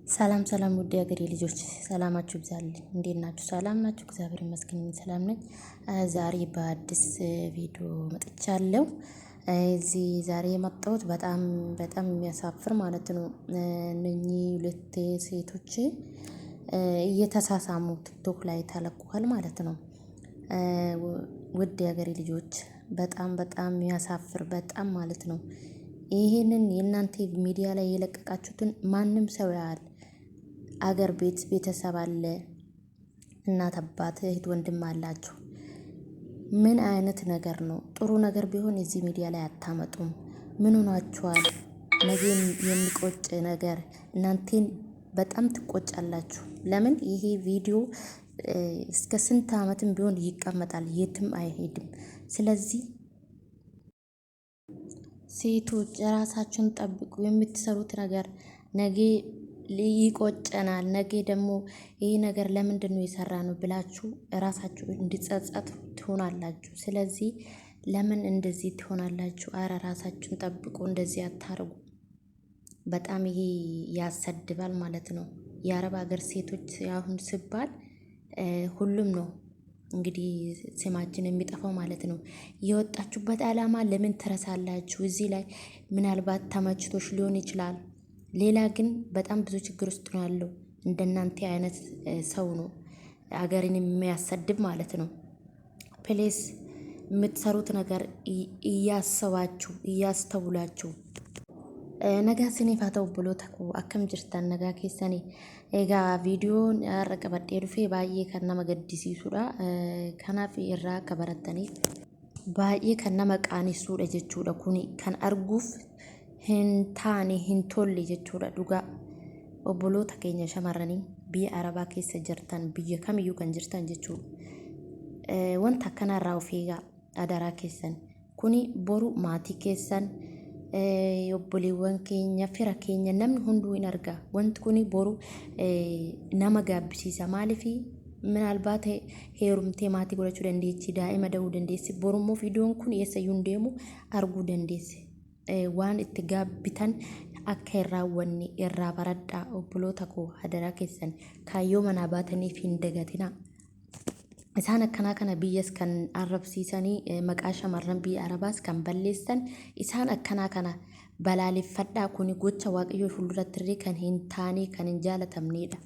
ሰላም ሰላም ውድ የሀገሬ ልጆች ሰላማችሁ ይብዛልኝ። እንዴት ናችሁ? ሰላም ናችሁ? እግዚአብሔር ይመስገን ሰላም ነኝ። ዛሬ በአዲስ ቪዲዮ መጥቻለሁ። እዚህ ዛሬ የመጣሁት በጣም የሚያሳፍር ማለት ነው። እነኚህ ሁለት ሴቶች እየተሳሳሙ ቲክቶክ ላይ ተለቋል ማለት ነው። ውድ የሀገሬ ልጆች በጣም የሚያሳፍር በጣም ማለት ነው። ይሄንን የእናንተ ሚዲያ ላይ የለቀቃችሁትን ማንም ሰው ያያል። አገር ቤት ቤተሰብ አለ፣ እናት አባት እህት ወንድም አላችሁ። ምን አይነት ነገር ነው? ጥሩ ነገር ቢሆን እዚህ ሚዲያ ላይ አታመጡም። ምን ሆናችኋል? ነገ የሚቆጭ ነገር እናንተን በጣም ትቆጫላችሁ። ለምን ይሄ ቪዲዮ እስከ ስንት ዓመትም ቢሆን ይቀመጣል፣ የትም አይሄድም። ስለዚህ ሴቶች ራሳችሁን ጠብቁ። የምትሰሩት ነገር ነገ ይቆጨናል። ነገ ደግሞ ይሄ ነገር ለምንድን ነው የሰራ ነው ብላችሁ ራሳችሁ እንዲጸጸት ትሆናላችሁ። ስለዚህ ለምን እንደዚህ ትሆናላችሁ? አረ ራሳችሁን ጠብቁ። እንደዚህ አታርጉ። በጣም ይሄ ያሰድባል ማለት ነው። የአረብ ሀገር ሴቶች አሁን ሲባል ሁሉም ነው እንግዲህ ስማችን የሚጠፋው ማለት ነው። የወጣችሁበት ዓላማ ለምን ትረሳላችሁ? እዚህ ላይ ምናልባት ተመችቶሽ ሊሆን ይችላል። ሌላ ግን በጣም ብዙ ችግር ውስጥ ነው ያለው። እንደናንተ አይነት ሰው ነው አገርን የሚያሰድብ ማለት ነው። ፕሌስ የምትሰሩት ነገር እያሰባችሁ እያስተውላችሁ ነጋስኔ ፋተው ብሎ ተኩ አከም ጅርታን ነጋ ኬሰኔ ኤጋ ቪዲዮን ያረቀበዴ ዱፌ ባዬ ከነመ ገዲሲሱዳ ከናፍ ኢራ ከበረተኒ ባዬ ከነመ ቃኒሱዳ ጀቹudha kuni kan arguuf hin taane hin tolle jechuudha. Dhugaa obboloota keenya shamarranii biyya arabaa keessa jirtan biyya kamiyyuu kan jirtan jechuudha. Wanta akkanarraa of eegaa adaraa keessan kuni boru maatii keessan obboleewwan keenya fira keenya namni hunduu hin argaa. Wanti kuni boru nama gaabbisiisa. Maaliifi ምናልባት heerumtee maatii godhachuu dandeessi, daa'ima da'uu dandeessi. Borummoo viidiyoon kun eessayyuu hin deemu arguu dandeessi. Waan itti gaabbitan akka hin raawwanne irraa baradhaa. Obboloota koo hadaraa keessan kaayyoo manaa baataniif hin dagatina. Isaan akkanaa kana biyyas kan arrabsiisanii maqaa shamarran biyya arabaas kan balleessan isaan akkanaa kana balaaleffadhaa. Kuni gocha waaqayyoo fuulduratti illee kan hin taane kan hin jaalatamnedha.